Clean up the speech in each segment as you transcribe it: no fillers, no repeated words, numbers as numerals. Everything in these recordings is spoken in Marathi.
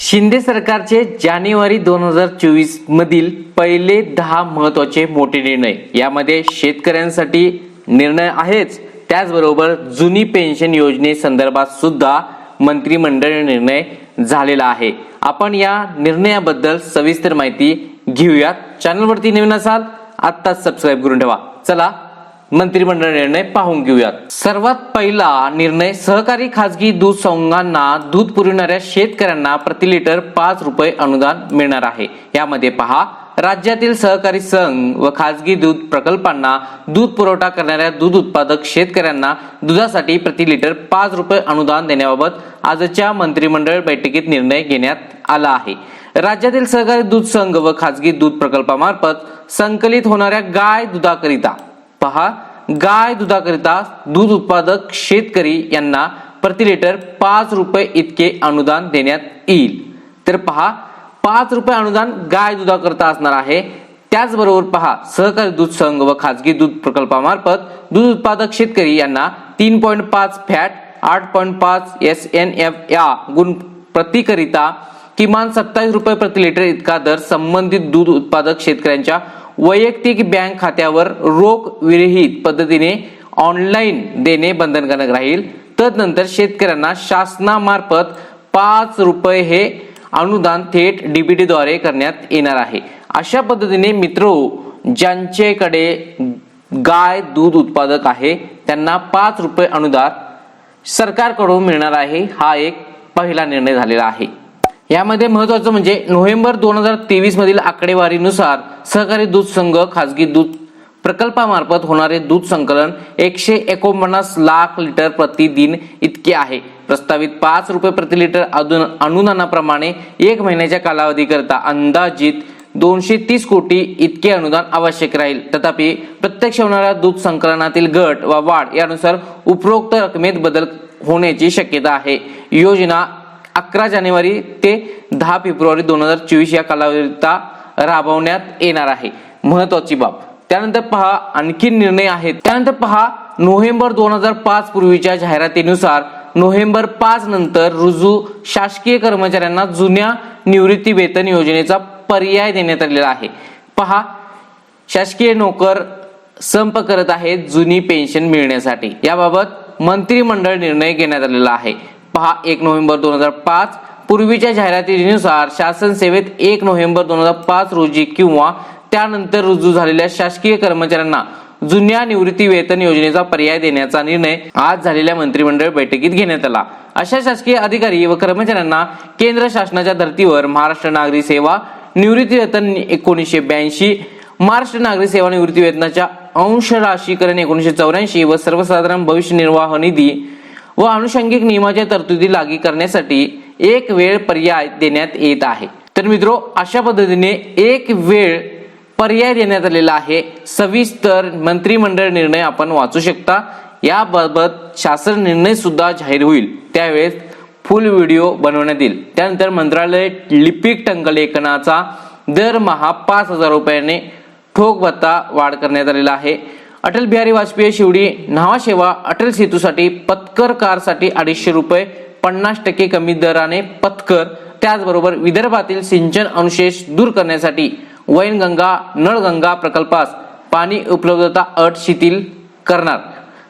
शिंदे सरकारचे जानेवारी 2024 मधील पहिले 10 महत्त्वाचे मोठे निर्णय, यामध्ये शेतकऱ्यांसाठी निर्णय आहेच, त्याचबरोबर जुनी पेन्शन योजनेसंदर्भात सुद्धा मंत्रिमंडळ निर्णय झालेला आहे। आपण या निर्णयाबद्दल सविस्तर माहिती घेऊयात। चॅनलवरती नवीन असाल आत्ताच सबस्क्राइब करून ठेवा। चला मंत्रिमंडळ निर्णय पाहून घेऊयात। सर्वात पहिला निर्णय, सहकारी खाजगी दूध संघांना दूध पुरविणाऱ्या शेतकऱ्यांना प्रति लिटर 5 रुपये अनुदान मिळणार आहे। यामध्ये पहा, राज्यातील सहकारी संघ व खाजगी दूध प्रकल्पांना दूध पुरवठा करणाऱ्या दूध उत्पादक शेतकऱ्यांना दुधासाठी प्रति लिटर 5 रुपये अनुदान देण्याबाबत आजच्या मंत्रिमंडळ बैठकीत निर्णय घेण्यात आला आहे। राज्यातील सहकारी दूध संघ व खाजगी दूध प्रकल्पामार्फत संकलित होणाऱ्या गाय दुधाकरिता गाय दुधाकरिता दूध उत्पादक शेतकरी यांना प्रति लिटर 5 रुपये इतके अनुदान देण्यात येईल। तर पहा, 5 रुपये अनुदान गाय दुधाकरिता असणार आहे। त्याचबरोबर पहा, सहकारी दूध संघ व खाजगी दूध प्रकल्पामार्फत दूध उत्पादक शेतकरी यांना 3.5 फॅट 8.5 SNF या गुण प्रतिकरिता किमान 27 रुपये प्रति लिटर इतका दर संबंधित दूध उत्पादक शेतकऱ्यांच्या वैयक्तिक बँक खात्यावर रोख विरहित पद्धतीने ऑनलाईन देणे बंधनकारक राहील। तदनंतर शेतकऱ्यांना शासनामार्फत 5 रुपये हे अनुदान थेट डीबीटी द्वारे करण्यात येणार आहे। अशा पद्धतीने मित्रो, ज्यांच्याकडे गाय दूध उत्पादक आहे त्यांना 5 रुपये अनुदान सरकारकडून मिळणार आहे। हा एक पहिला निर्णय झालेला आहे। यामध्ये महत्त्वाचं म्हणजे नोव्हेंबर 2023 मधील आकडेवारीनुसार सहकारी दूध संघ खाजगी दूध प्रकल्पामार्फत होणारे दूध संकलन 149 लाख लिटर प्रतिदिन इतके आहे। प्रस्तावित 5 रुपये प्रति लिटर अनुदानाप्रमाणे 1 महिन्याच्या कालावधीकरता अंदाजित 230 कोटी इतके अनुदान आवश्यक राहील। तथापि प्रत्यक्ष होणाऱ्या दूध संकलनातील घट व वाढ यानुसार उपरोक्त रकमेत बदल होण्याची शक्यता आहे। योजना 11 जानेवारी ते 10 फेब्रुवारी 2024 या कालावधीत राबवण्यात येणार आहे। महत्वाची बाब, त्यानंतर पहा आणखी निर्णय आहेत। त्यानंतर पहा, नोव्हेंबर 2005 पूर्वीच्या जाहिरातीनुसार नोव्हेंबर 5 नंतर रुजू शासकीय कर्मचाऱ्यांना जुन्या निवृत्ती वेतन योजनेचा पर्याय देण्यात आलेला आहे। पहा, शासकीय नोकर संप करत आहेत जुनी पेन्शन मिळण्यासाठी। याबाबत मंत्रिमंडळ निर्णय घेण्यात आलेला आहे। पहा, 1 नोव्हेंबर 2005 पूर्वीच्या जाहिरातीनुसार शासन सेवेत 1 नोव्हेंबर 2005 रोजी किंवा त्यानंतर रुजू झालेल्या शासकीय कर्मचाऱ्यांना जुन्या निवृत्ती वेतन योजनेचा पर्याय देण्याचा निर्णय आज झालेल्या मंत्रिमंडळ बैठकीत घेण्यात आला। अशा शासकीय अधिकारी व कर्मचाऱ्यांना केंद्र शासनाच्या धर्तीवर महाराष्ट्र नागरी सेवा निवृत्ती वेतन 1982, महाराष्ट्र नागरी सेवा निवृत्ती वेतनाच्या अंश राशीकरण 1984 व सर्वसाधारण भविष्य निर्वाह निधी व आनुषंगिक नियमाच्या तरतुदी लागू करण्यासाठी एक वेळ पर्याय देण्यात येत आहे। तर मित्रो, अशा पद्धतीने एक वेळ पर्याय देण्यात आलेला आहे। सविस्तर मंत्रिमंडळ निर्णय आपण वाचू शकता। याबाबत शासन निर्णय सुद्धा जाहीर होईल, त्यावेळेस फुल व्हिडिओ बनवण्यात येईल। त्यानंतर मंत्रालय लिपिक टंकलेखनाचा दरमहा 5000 रुपयाने ठोक भत्ता वाढ करण्यात आलेला आहे। अटल बिहारी वाजपेयी शिवडी न्हावा अटल सेतूसाठी पथकर कारसाठी 250 रुपये 50% कमी दराने पथकर। त्याचबरोबर विदर्भातील सिंचन अनुशेष दूर करण्यासाठी वैनगंगा नळगंगा प्रकल्पास पाणी उपलब्धता अट शिथिल करणार।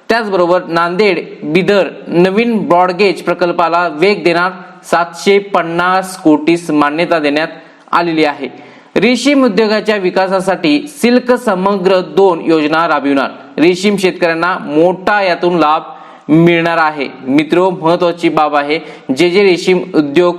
त्याचबरोबर नांदेड बिदर नवीन ब्रॉडगेज प्रकल्पाला वेग देणार 750 कोटीस मान्यता देण्यात आलेली आहे। रेशीम उद्योगाच्या विकासासाठी सिल्क समग्र 2 योजना राबविणार। रेशीम शेतकऱ्यांना मोठा यातून लाभ मिळणार आहे। मित्रो, महत्वाची बाब आहे, जे रेशीम उद्योग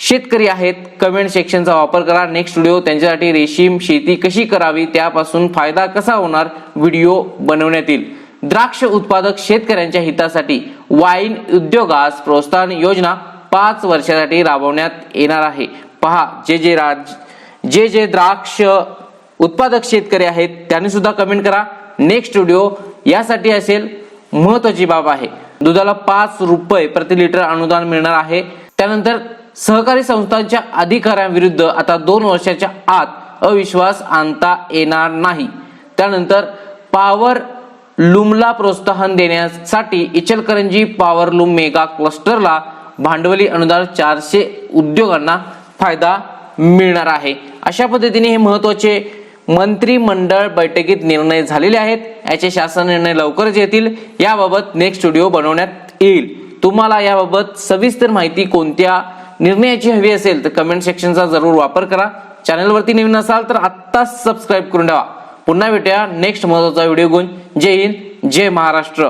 शेतकरी आहेत कमेंट सेक्शनचा वापर करा। नेक्स्ट व्हिडिओ त्यांच्यासाठी रेशीम शेती कशी करावी, त्यापासून फायदा कसा होणार व्हिडिओ बनवण्यात येईल। द्राक्ष उत्पादक शेतकऱ्यांच्या हितासाठी वाईन उद्योगास प्रोत्साहन योजना 5 वर्षासाठी राबवण्यात येणार आहे। पहा, जे द्राक्ष उत्पादक शेतकरी आहेत त्यांनी सुद्धा कमेंट करा। नेक्स्ट व्हिडिओ यासाठी असेल। महत्वाची बाब आहे, दुधाला 5 रुपये प्रति लिटर अनुदान मिळणार आहे। त्यानंतर सहकारी संस्थांच्या अधिकाऱ्यांविरुद्ध आता 2 वर्षाच्या आत अविश्वास आणता येणार नाही। त्यानंतर पॉवर लूमला प्रोत्साहन देण्यासाठी इचलकरंजी पॉवर लूम मेगा क्लस्टरला भांडवली अनुदान 400 उद्योगांना फायदा मिळणार आहे. अशा पद्धतीने हे महत्त्वाचे मंत्रिमंडळ बैठकीत निर्णय झालेले आहेत. याचे शासन निर्णय लवकरच येतील. याबाबत नेक्स्ट व्हिडिओ बनवण्यात येईल. तुम्हाला याबाबत सविस्तर माहिती कोणत्या निर्णयाची हवी असेल तर कमेंट सेक्शनचा जरूर वापर करा. चॅनलवरती नवीन असाल तर आत्ताच सबस्क्राईब करून ठेवा. पुन्हा भेटूया नेक्स्ट महत्त्वाचा व्हिडिओ घेऊन. जय हिंद, जय महाराष्ट्र.